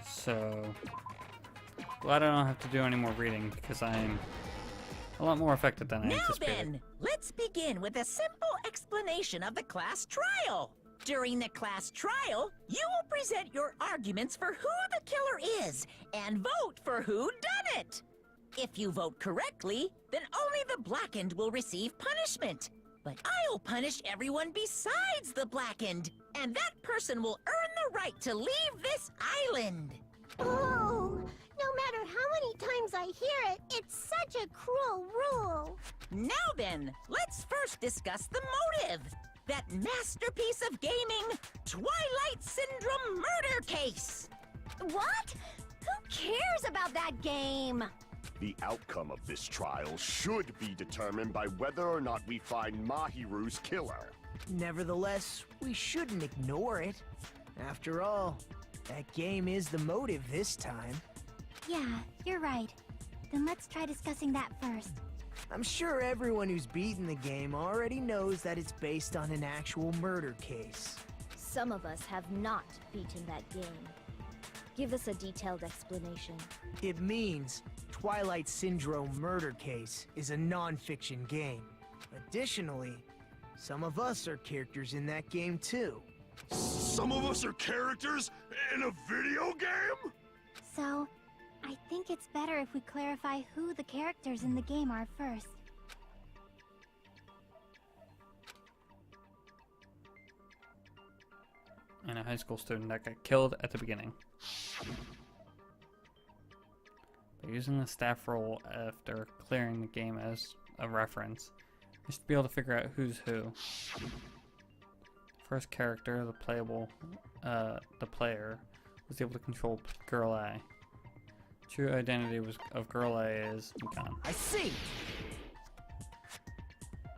So, glad I don't have to do any more reading because I'm a lot more affected than I Now anticipated. then, let's begin with a simple explanation of the class trial. During the class trial, you will present your arguments for who the killer is and vote for who done it. If you vote correctly, then only the blackened will receive punishment. But I'll punish everyone besides the blackened, and that person will earn the right to leave this island. Oh, no matter how many times I hear it, it's such a cruel rule. Now then, let's first discuss the motive. That masterpiece of gaming, Twilight Syndrome murder case. What? Who cares about that game? The outcome of this trial should be determined by whether or not we find Mahiru's killer. Nevertheless, we shouldn't ignore it. After all, that game is the motive this time. Yeah, you're right. Then let's try discussing that first. I'm sure everyone who's beaten the game already knows that it's based on an actual murder case. Some of us have not beaten that game. Give us a detailed explanation. It means Twilight Syndrome Murder Case is a non-fiction game. Additionally, some of us are characters in that game too. Some of us are characters in a video game? So, I think it's better if we clarify who the characters in the game are first. And a high school student that got killed at the beginning. By using the staff roll after clearing the game as a reference, you should be able to figure out who's who. First character, the player, was able to control Girl A. True identity of Girl A is gone. I see!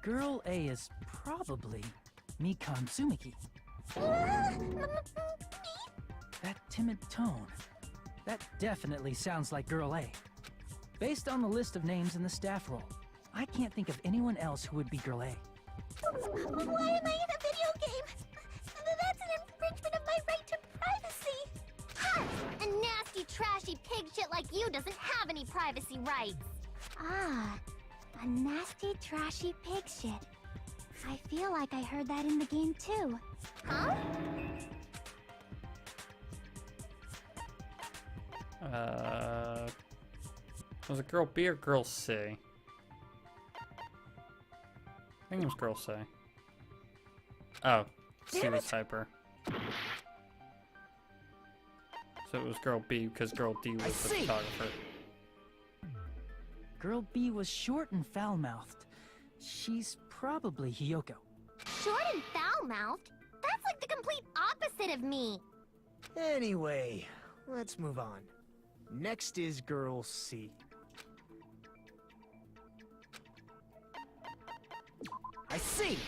Girl A is probably Mikan Tsumiki. That timid tone. That definitely sounds like Girl A. Based on the list of names in the staff roll, I can't think of anyone else who would be Girl A. Why am I in a video game? That's an infringement of my right to privacy. Ha! A nasty, trashy pig shit like you doesn't have any privacy rights. Ah, a nasty, trashy pig shit. I feel like I heard that in the game too. Huh? Was it Girl B or Girl C? I think it was Girl C. Oh, C was Hyper. So it was Girl B because Girl D was the photographer. Girl B was short and foul-mouthed. She's probably Hiyoko. Short and foul-mouthed? That's like the complete opposite of me. Anyway, let's move on. Next is Girl C. I see!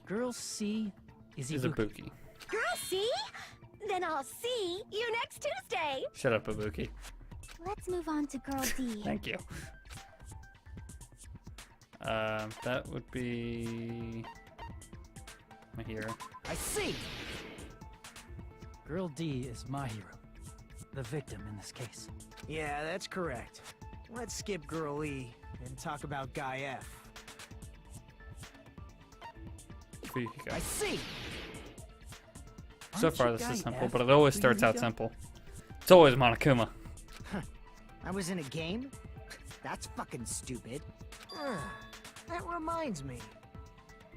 Girl C is Is Ibuki. Ibuki. Girl, see? Then I'll see you next Tuesday. Shut up, Ibuki. Let's move on to Girl D. Thank you. That would be Mahiro. I see! Girl D is Mahiru, the victim in this case. Yeah, that's correct. Let's skip Girl E and talk about Guy F. Fuyuhiko. I see! So Aren't far you this Guy is simple, F, but it always starts out Fuyuhiko? simple. It's always Monokuma. I was in a game? That's fucking stupid. That reminds me.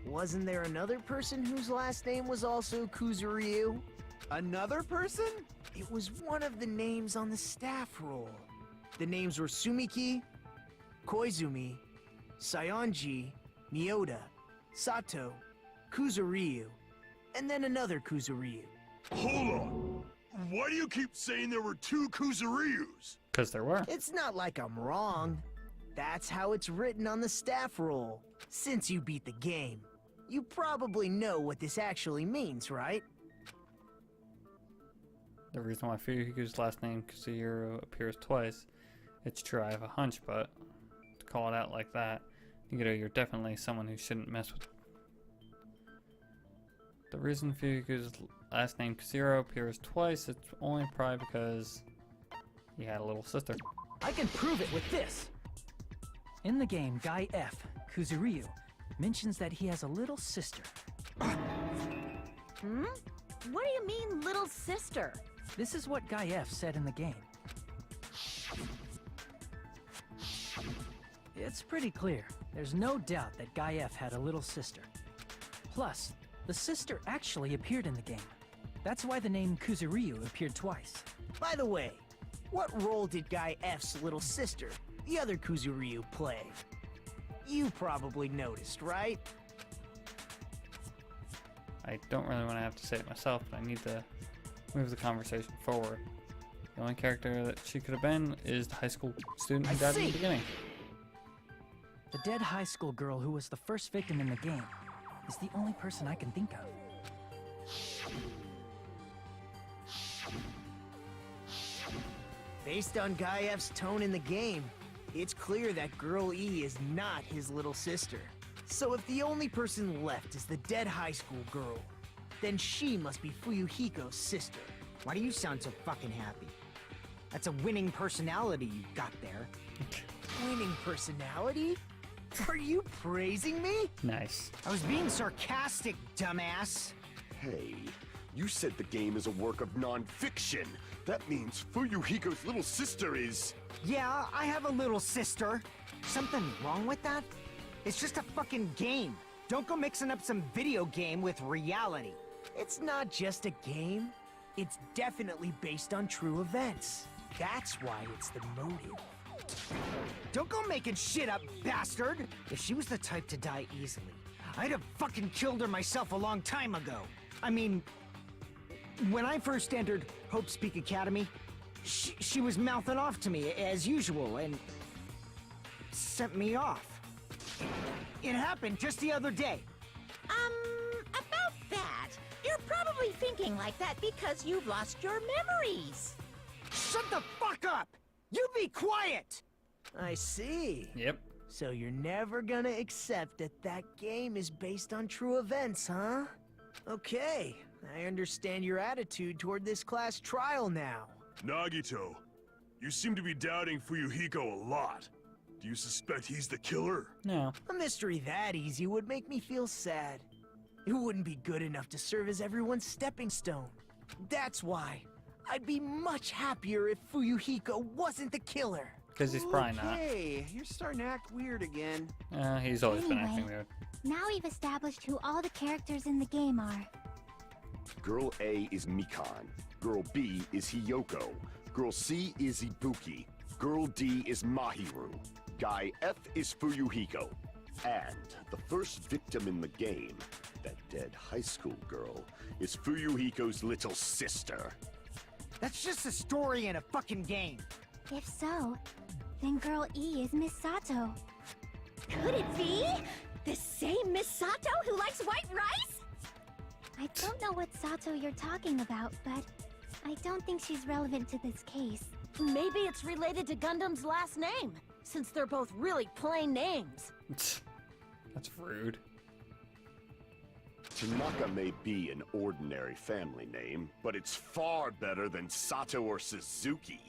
Wasn't there another person whose last name was also Kuzuryu? Another person? It was one of the names on the staff roll. The names were Sumiki, Koizumi, Sayonji, Miyoda, Sato, Kuzuryu, and then another Kuzuryu. Hold on. Why do you keep saying there were two Kuzuryus? Because there were. It's not like I'm wrong. That's how it's written on the staff roll. Since you beat the game, you probably know what this actually means, right? The reason why Fuyuhiko's last name Kuzuyuru appears twice, it's true I have a hunch, but to call it out like that, you're definitely someone who shouldn't mess with The reason Fuyuhiko's last name Zero appears twice, it's only probably because he had a little sister. I can prove it with this. In the game, Guy F, Kuzuryu, mentions that he has a little sister. Hmm? What do you mean, little sister? This is what Guy F said in the game. It's pretty clear. There's no doubt that Guy F had a little sister. Plus, the sister actually appeared in the game. That's why the name Kuzuryu appeared twice. By the way, what role did Guy F's little sister, the other Kuzuryu, play? You probably noticed, right? I don't really want to have to say it myself, but I need to move the conversation forward. The only character that she could have been is the high school student who I died in see. the beginning. The dead high school girl who was the first victim in the game is the only person I can think of. Based on Guy F's tone in the game, it's clear that Girl E is not his little sister. So if the only person left is the dead high school girl, then she must be Fuyuhiko's sister. Why do you sound so fucking happy? That's a winning personality you got there. Winning personality? Are you praising me? Nice. I was being sarcastic, dumbass. Hey, you said the game is a work of non-fiction. That means Fuyuhiko's little sister is... Yeah, I have a little sister. Something wrong with that? It's just a fucking game. Don't go mixing up some video game with reality. It's not just a game. It's definitely based on true events. That's why it's the motive. Don't go making shit up, bastard! If she was the type to die easily, I'd have fucking killed her myself a long time ago. I mean, when I first entered Hope Speak Academy, she was mouthing off to me as usual and sent me off. It happened just the other day. About that, you're probably thinking like that because you've lost your memories. Shut the fuck up! You be quiet! I see. Yep. So you're never gonna accept that that game is based on true events, huh? Okay, I understand your attitude toward this class trial now. Nagito, you seem to be doubting Fuyuhiko a lot. Do you suspect he's the killer? No. A mystery that easy would make me feel sad. It wouldn't be good enough to serve as everyone's stepping stone. That's why I'd be much happier if Fuyuhiko wasn't the killer. Because he's probably not. Hey, you're starting to act weird again. He's always been Anyway. acting weird. Now we've established who all the characters in the game are. Girl A is Mikan. Girl B is Hiyoko. Girl C is Ibuki. Girl D is Mahiru. Guy F is Fuyuhiko. And the first victim in the game, that dead high school girl, is Fuyuhiko's little sister. That's just a story in a fucking game. If so, then Girl E is Miss Sato. Could it be? The same Miss Sato who likes white rice? I don't know what Sato you're talking about, but I don't think she's relevant to this case. Maybe it's related to Gundam's last name, since they're both really plain names. That's rude. Tanaka may be an ordinary family name, but it's far better than Sato or Suzuki.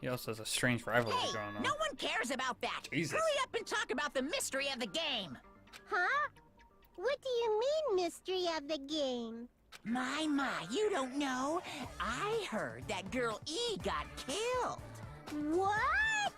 He also has a strange rivalry Hey, going on. no one cares about that. Jesus. Hurry up and talk about the mystery of the game. Huh? What do you mean, mystery of the game? My, you don't know. I heard that Girl E got killed. What?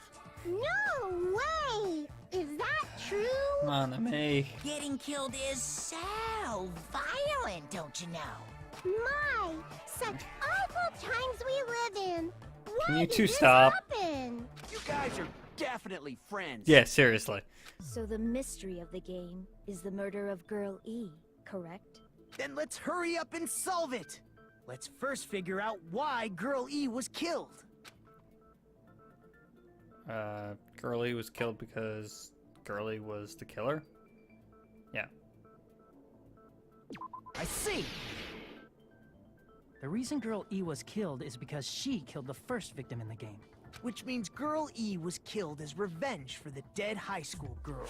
No way! Is that true? Come on, May. Getting killed is so violent, don't you know? My, such awful times we live in. Why Can you did two this stop? happen? You guys are definitely friends. Yeah, seriously. So the mystery of the game is the murder of Girl E, correct? Then let's hurry up and solve it. Let's first figure out why Girl E was killed. Girlie was killed because Girlie was the killer? Yeah. I see. The reason Girl E was killed is because she killed the first victim in the game. Which means Girl E was killed as revenge for the dead high school girl.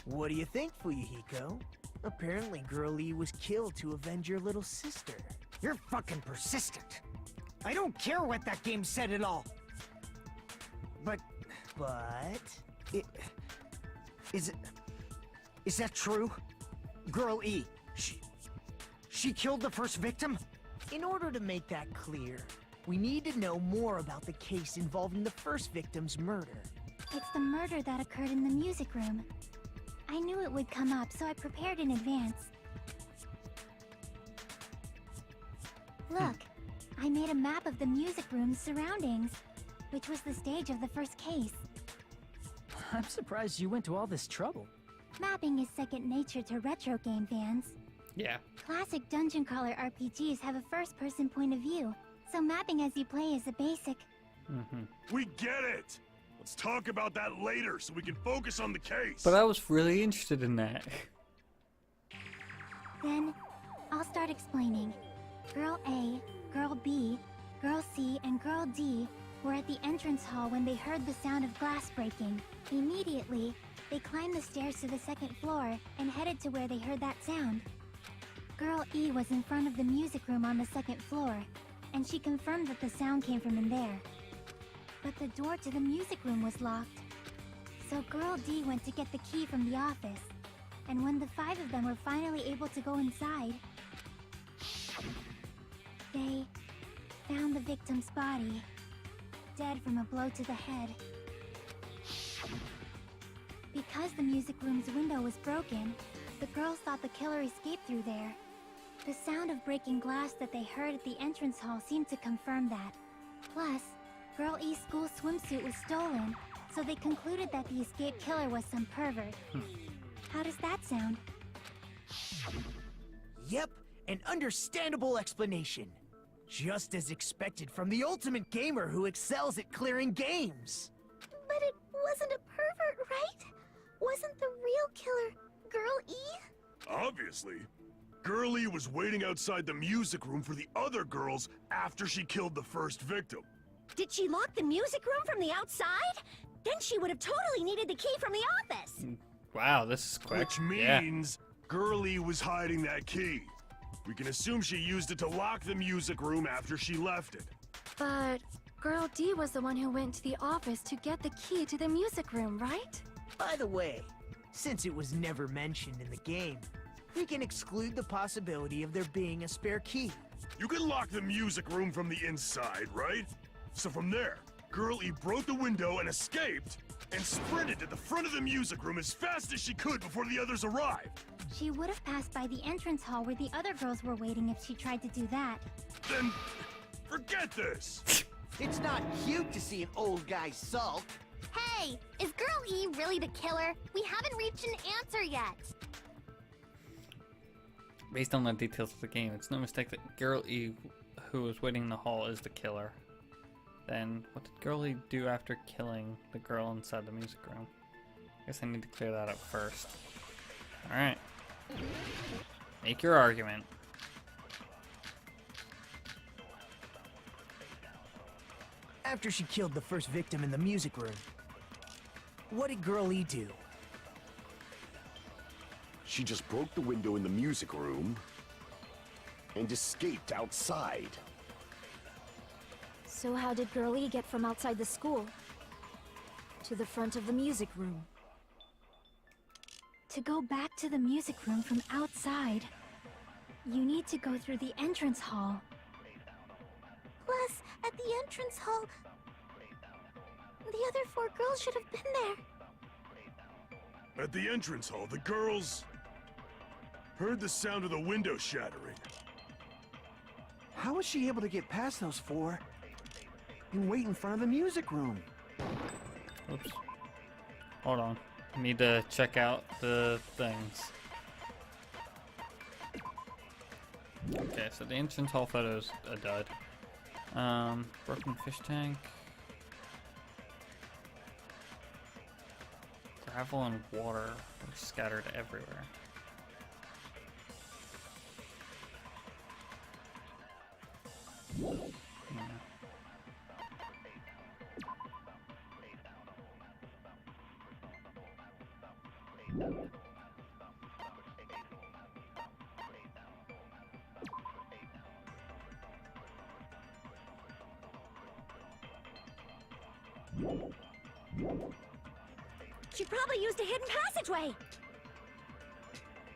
What do you think, Fuyuhiko? Apparently Girl E was killed to avenge your little sister. You're fucking persistent. I don't care what that game said at all. But... Is that true? Girl E, she killed the first victim? In order to make that clear, we need to know more about the case involving the first victim's murder. It's the murder that occurred in the music room. I knew it would come up, so I prepared in advance. Look, I made a map of the music room's surroundings, which was the stage of the first case. I'm surprised you went to all this trouble. Mapping is second nature to retro game fans. Yeah. Classic dungeon crawler RPGs have a first-person point of view, so mapping as you play is a basic. We get it! Let's talk about that later so we can focus on the case. But I was really interested in that. Then, I'll start explaining. Girl A, Girl B, Girl C, and Girl D were at the entrance hall when they heard the sound of glass breaking. Immediately, they climbed the stairs to the second floor and headed to where they heard that sound. Girl E was in front of the music room on the second floor, and she confirmed that the sound came from in there. But the door to the music room was locked. So Girl D went to get the key from the office, and when the 5 of them were finally able to go inside, they found the victim's body, dead from a blow to the head. Because the music room's window was broken, the girls thought the killer escaped through there. The sound of breaking glass that they heard at the entrance hall seemed to confirm that. Plus, Girl E's school swimsuit was stolen, so they concluded that the escaped killer was some pervert. How does that sound? Yep, an understandable explanation. Just as expected from the ultimate gamer who excels at clearing games. But it wasn't a pervert, right? Wasn't the real killer Girl E? Obviously. Girl E was waiting outside the music room for the other girls after she killed the first victim. Did she lock the music room from the outside? Then she would have totally needed the key from the office. Wow, this is quick. Which means Girl E was hiding that key. We can assume she used it to lock the music room after she left it. But Girl D was the one who went to the office to get the key to the music room, right? By the way, since it was never mentioned in the game, we can exclude the possibility of there being a spare key. You can lock the music room from the inside, right? So from there, Girl E broke the window and escaped, and sprinted to the front of the music room as fast as she could before the others arrived. She would have passed by the entrance hall where the other girls were waiting if she tried to do that. Then, forget this! It's not cute to see an old guy sulk. Hey, is Girl E really the killer? We haven't reached an answer yet. Based on the details of the game, it's no mistake that Girl E, who was waiting in the hall, is the killer. Then, what did Girl E do after killing the girl inside the music room? I guess I need to clear that up first. Alright. Make your argument. After she killed the first victim in the music room, what did Girl E do? She just broke the window in the music room and escaped outside. So how did Girl E get from outside the school to the front of the music room? To go back to the music room from outside, you need to go through the entrance hall. Plus, at the entrance hall, the other 4 girls should have been there. At the entrance hall, the girls heard the sound of the window shattering. How was she able to get past those 4 and wait in front of the music room? Oops. Hold on. I need to check out the things. Okay, so the entrance hall photo's a dud. Broken fish tank. Gravel and water are scattered everywhere. Yeah. She probably used a hidden passageway.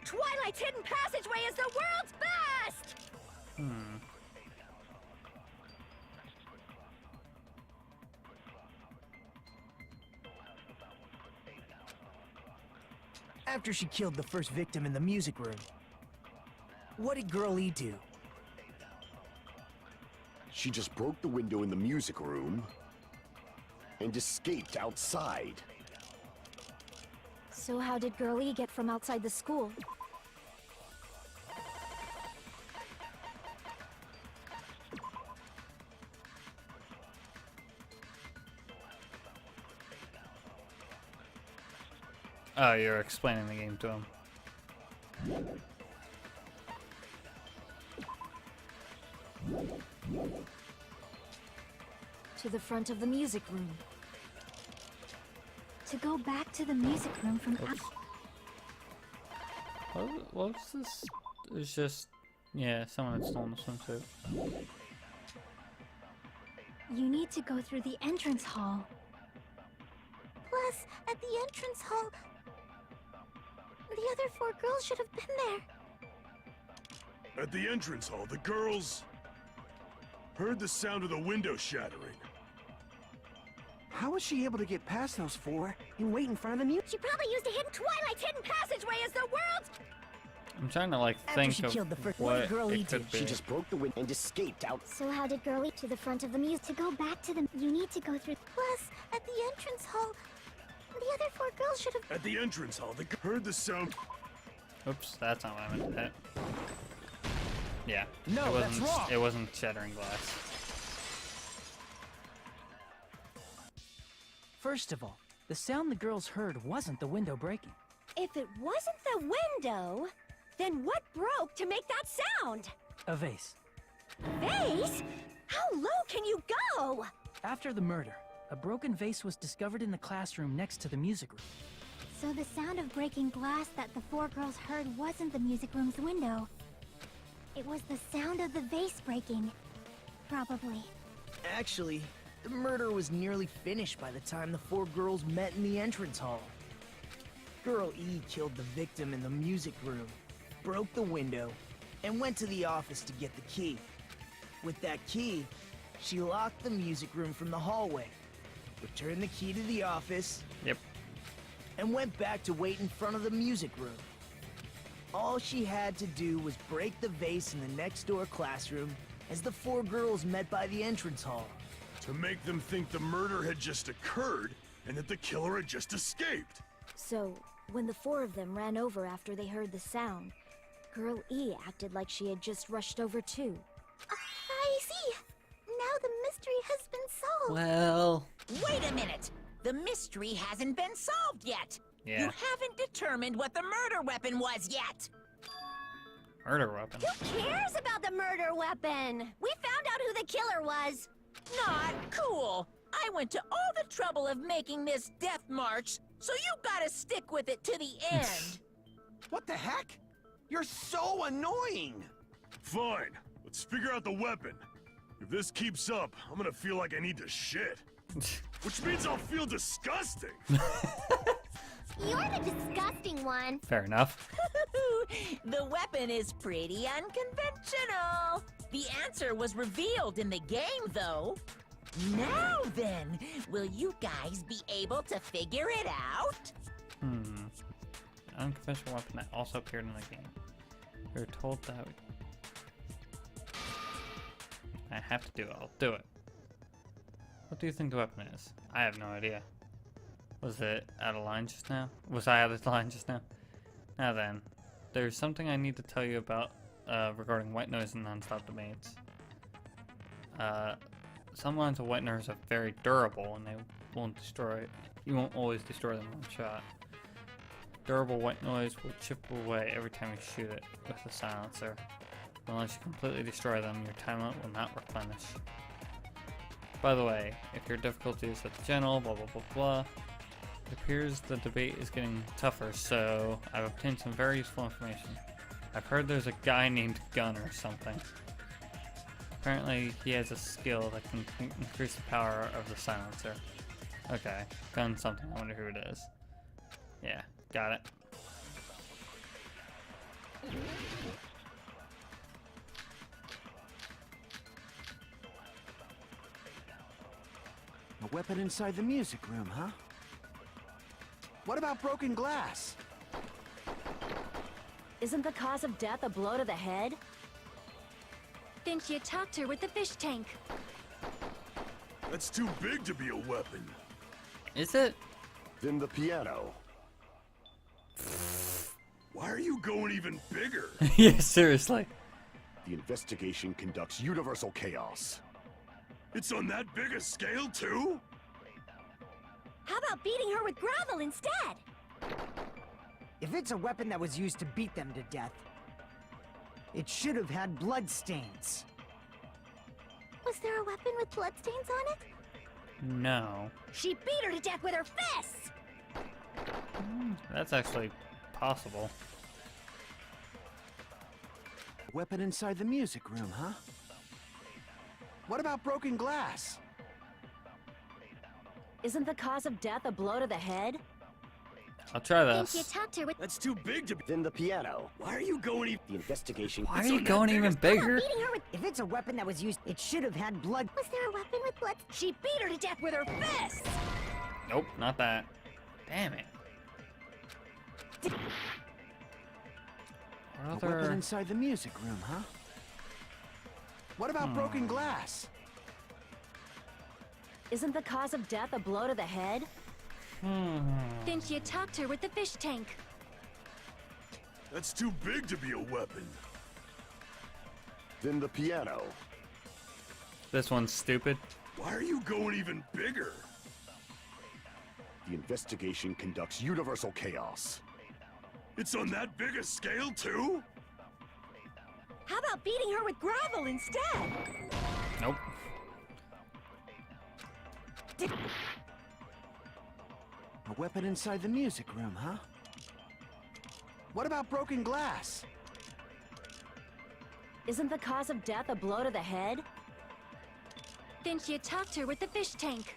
Twilight's hidden passageway is the world's best! After she killed the first victim in the music room, what did Girl E do? She just broke the window in the music room and escaped outside. So how did Girl E get from outside the school? Oh, you're explaining the game to him. To the front of the music room. To go back to the music room from Oops. What was this? It's just, yeah, someone had stolen the swimsuit. You need to go through the entrance hall. Plus, at the entrance hall, the other 4 girls should have been there. At the entrance hall, the girls heard the sound of the window shattering. How was she able to get past those 4 and wait in front of the music? She probably used a hidden Twilight's hidden passageway as the world's... I'm trying to like After think she of killed the first what Girl E it could did, be. She just broke the window and escaped out. So how did Girl E to the front of the music? To go back to the... You need to go through... Plus, at the entrance hall, the other 4 girls should have... At the entrance hall, the heard the sound. Oops, that's not what I meant to hit. Yeah. No, it that's wasn't, wrong. It wasn't shattering glass. First of all, the sound the girls heard wasn't the window breaking. If it wasn't the window, then what broke to make that sound? A vase. Vase? How low can you go? After the murder, a broken vase was discovered in the classroom next to the music room. So the sound of breaking glass that the 4 girls heard wasn't the music room's window. It was the sound of the vase breaking. Probably. Actually, the murder was nearly finished by the time the 4 girls met in the entrance hall. Girl E killed the victim in the music room, broke the window, and went to the office to get the key. With that key, she locked the music room from the hallway, returned the key to the office, Yep. and went back to wait in front of the music room. All she had to do was break the vase in the next door classroom as the 4 girls met by the entrance hall. To make them think the murder had just occurred and that the killer had just escaped. So, when the 4 of them ran over after they heard the sound, Girl E acted like she had just rushed over too. I see. Now the mystery has been solved. Well. Wait a minute! The mystery hasn't been solved yet! Yeah. You haven't determined what the murder weapon was yet! Murder weapon. Who cares about the murder weapon? We found out who the killer was. Not cool! I went to all the trouble of making this death march, so you gotta stick with it to the end! What the heck? You're so annoying! Fine, let's figure out the weapon. If this keeps up, I'm gonna feel like I need to shit. Which means I'll feel disgusting. You're the disgusting one. Fair enough. The weapon is pretty unconventional! The answer was revealed in the game, though. Now then, will you guys be able to figure it out? Unconventional weapon that also appeared in the game. We were told that I have to do it. I'll do it. What do you think the weapon is? I have no idea. Was it out of line just now? Was I out of line just now? Now then, there's something I need to tell you about regarding white noise and non-stop debates. Some lines of white noise are very durable and they won't destroy. You won't always destroy them in one shot. Durable white noise will chip away every time you shoot it with a silencer. Unless you completely destroy them, your time limit will not replenish. By the way, if your difficulty is at the general, blah blah blah blah, it appears the debate is getting tougher, so I've obtained some very useful information. I've heard there's a guy named Gun or something. Apparently he has a skill that can increase the power of the silencer. Okay, gun something. I wonder who it is. Yeah, got it. A weapon inside the music room, huh? What about broken glass? Isn't the cause of death a blow to the head? Then she attacked her with the fish tank. That's too big to be a weapon. Is it? Then the piano. Why are you going even bigger? Yeah, seriously. The investigation conducts universal chaos. It's on that big a scale, too? How about beating her with gravel instead? If it's a weapon that was used to beat them to death, it should have had bloodstains. Was there a weapon with bloodstains on it? No. She beat her to death with her fists! That's actually possible. A weapon inside the music room, huh? What about broken glass? Isn't the cause of death a blow to the head? I'll try Then she this. attacked her with. That's too big to be. Then the piano. Why are you going even? The investigation. Why are you going even bigger? Beating her with. If it's a weapon that was used, it should have had blood. Was there a weapon with blood? She beat her to death with her fists! Nope, not that. Damn it. A What weapon other... inside the music room, huh? What about broken glass? Isn't the cause of death a blow to the head? Then she attacked her with the fish tank. That's too big to be a weapon. Then the piano. This one's stupid. Why are you going even bigger? The investigation conducts universal chaos. It's on that big a scale, too? How about beating her with gravel instead? Nope. A weapon inside the music room, huh? What about broken glass? Isn't the cause of death a blow to the head? Then she attacked her with the fish tank.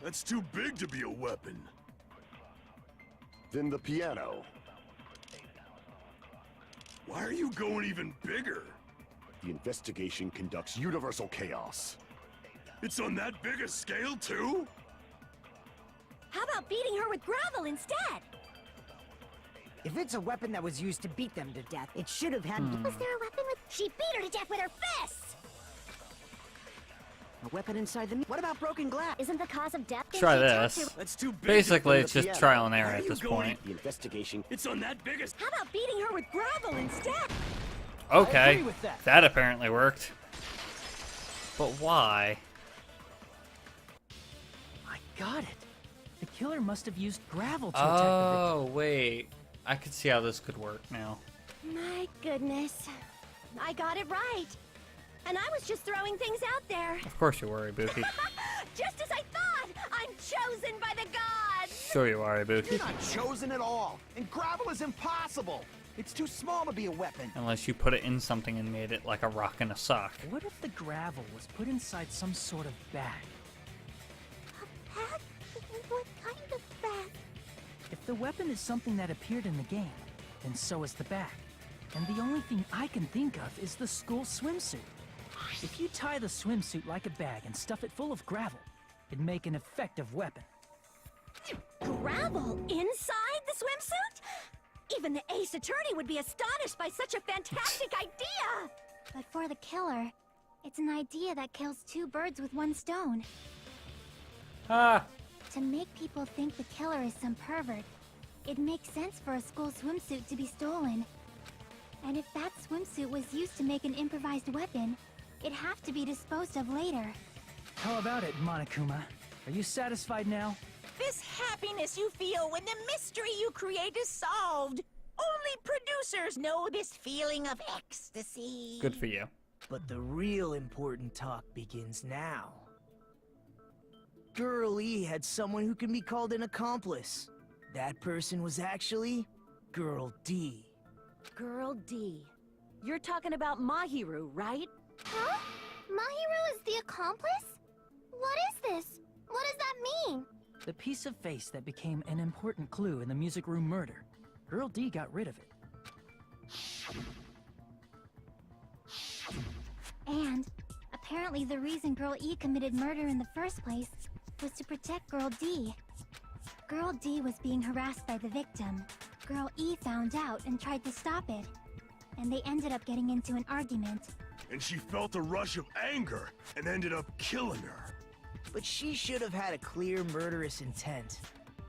That's too big to be a weapon. Then the piano. Why are you going even bigger? The investigation conducts universal chaos. It's on that big a scale, too? How about beating her with gravel instead? If it's a weapon that was used to beat them to death, it should have had Was there a weapon with? She beat her to death with her fists! a weapon inside the. What about broken glass? Isn't the cause of death? Try this. That's too big. Basically, to it's just trial and error at this point. The investigation. It's on that big a... How about beating her with gravel instead? Okay, agree with that. that apparently worked. But why? I got it. The killer must have used gravel to attack the Oh, wait. I could see how this could work now. My goodness. I got it right. And I was just throwing things out there. Of course you were, Ibuki. Just as I thought! I'm chosen by the gods! Sure you are, Ibuki. You're not chosen at all, and gravel is impossible. It's too small to be a weapon. Unless you put it in something and made it like a rock in a sock. victim. What if the gravel was put inside some sort of bag? Bag? What kind of bag? If the weapon is something that appeared in the game, then so is the bag. And the only thing I can think of is the school swimsuit. If you tie the swimsuit like a bag and stuff it full of gravel, it'd make an effective weapon. Gravel inside the swimsuit? Even the Ace Attorney would be astonished by such a fantastic idea! But for the killer, it's an idea that kills two birds with one stone. Ah! To make people think the killer is some pervert, it makes sense for a school swimsuit to be stolen. And if that swimsuit was used to make an improvised weapon, it'd have to be disposed of later. How about it, Monokuma? Are you satisfied now? This happiness you feel when the mystery you create is solved. Only producers know this feeling of ecstasy. Good for you. But the real important talk begins now. Girl E had someone who can be called an accomplice. That person was actually Girl D. Girl D. You're talking about Mahiru, right? Huh? Mahiru is the accomplice? What is this? What does that mean? The piece of face that became an important clue in the music room murder. Girl D got rid of it. And apparently the reason Girl E committed murder in the first place was to protect Girl D. Girl D was being harassed by the victim. Girl E found out and tried to stop it. And they ended up getting into an argument. And she felt a rush of anger and ended up killing her. But she should have had a clear murderous intent.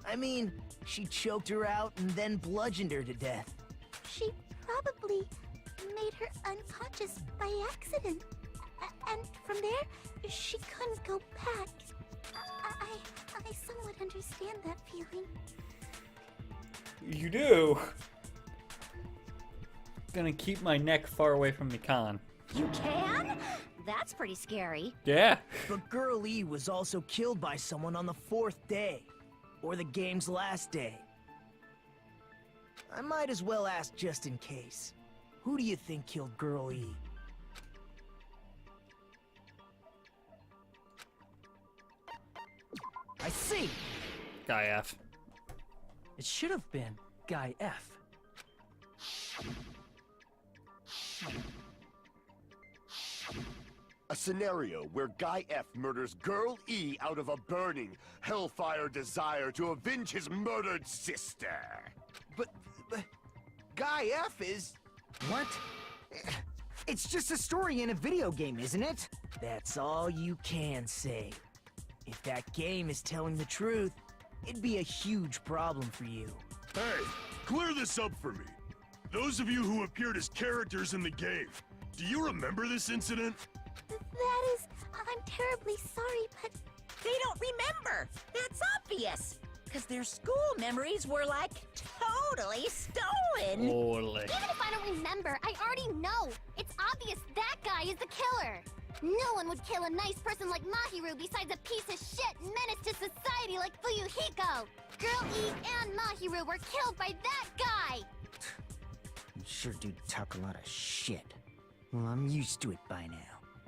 I mean, she choked her out and then bludgeoned her to death. She probably made her unconscious by accident. And from there, she couldn't go back. I somewhat understand that feeling. You do. Gonna keep my neck far away from Mikan. You can? That's pretty scary. Yeah. But Girl E was also killed by someone on the 4th day. Or the game's last day. I might as well ask just in case. Who do you think killed Girl E? I see! Guy F. It should have been Guy F. A scenario where Guy F murders Girl E out of a burning, hellfire desire to avenge his murdered sister. But Guy F is... What? It's just a story in a video game, isn't it? That's all you can say. If that game is telling the truth, it'd be a huge problem for you. Hey, clear this up for me. Those of you who appeared as characters in the game, do you remember this incident? That is... I'm terribly sorry, but... They don't remember. That's obvious. Because their school memories were, like, totally stolen. Totally. Even if I don't remember, I already know. It's obvious that guy is the killer. No one would kill a nice person like Mahiru besides a piece of shit menace to society like Fuyuhiko. Girl E and Mahiru were killed by that guy. You sure do talk a lot of shit. Well, I'm used to it by now.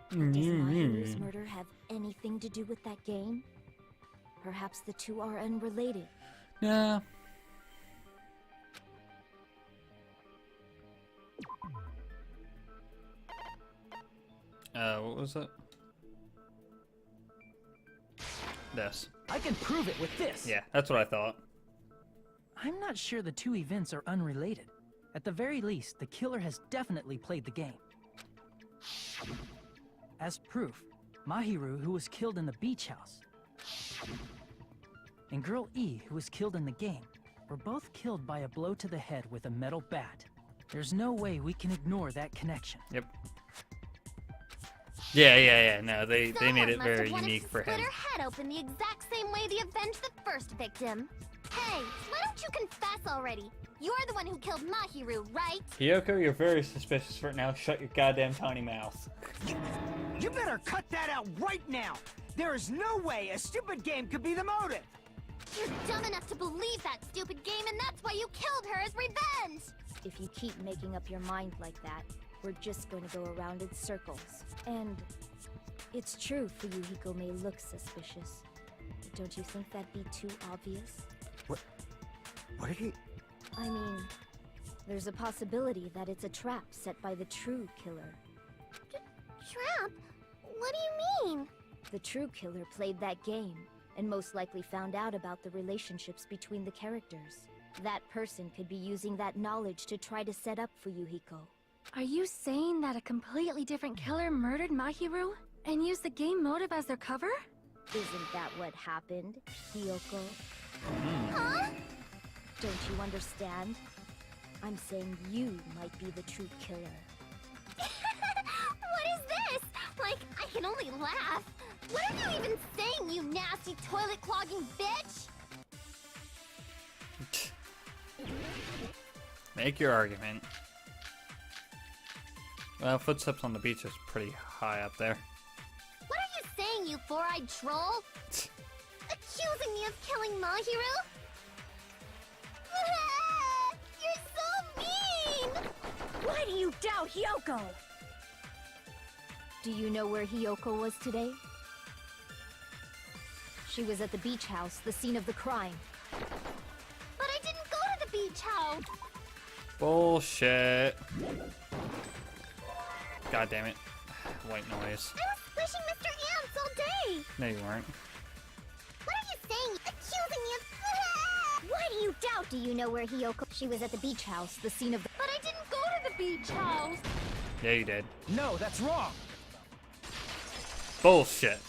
Does Mahiru's murder have anything to do with that game? Perhaps the two are unrelated. Yeah. What was it? This. I can prove it with this! Yeah, that's what I thought. I'm not sure the two events are unrelated. At the very least, the killer has definitely played the game. As proof, Mahiru, who was killed in the beach house, and Girl E, who was killed in the game, were both killed by a blow to the head with a metal bat. There's no way we can ignore that connection. Yep. Yeah. No, they made it Someone very must have wanted unique to for split him. her head open the exact same way they avenged the first victim. Hey, why don't you confess already? You're the one who killed Mahiru, right? Hiyoko, you're very suspicious for it now. Shut your goddamn tiny mouth. You better cut that out right now! There is no way a stupid game could be the motive! You're dumb enough to believe that stupid game, and that's why you killed her as revenge! If you keep making up your mind like that, we're just going to go around in circles. And it's true Fuyuhiko may look suspicious. But don't you think that'd be too obvious? What did he... I mean, there's a possibility that it's a trap set by the true killer. Trap? What do you mean? The true killer played that game, and most likely found out about the relationships between the characters. That person could be using that knowledge to try to set up Fuyuhiko. Are you saying that a completely different killer murdered Mahiru and used the game motive as their cover? Isn't that what happened, Hiyoko? Huh? Don't you understand? I'm saying you might be the true killer. What is this? Like, I can only laugh. What are you even saying, you nasty toilet-clogging bitch? Make your argument. Well, footsteps on the beach is pretty high up there. What are you saying, you four-eyed troll? Accusing me of killing Mahiru? You're so mean! Why do you doubt Hiyoko? Do you know where Hiyoko was today? She was at the beach house, the scene of the crime. But I didn't go to the beach house. Bullshit. God damn it. White noise. I was squishing Mr. Ants all day. No, you weren't. What are you saying? Accusing me of... Why do you doubt? Do you know where Hiyoko? She was at the beach house, the scene of the... But I didn't go to the beach house. Yeah, you did. No, that's wrong. Bullshit.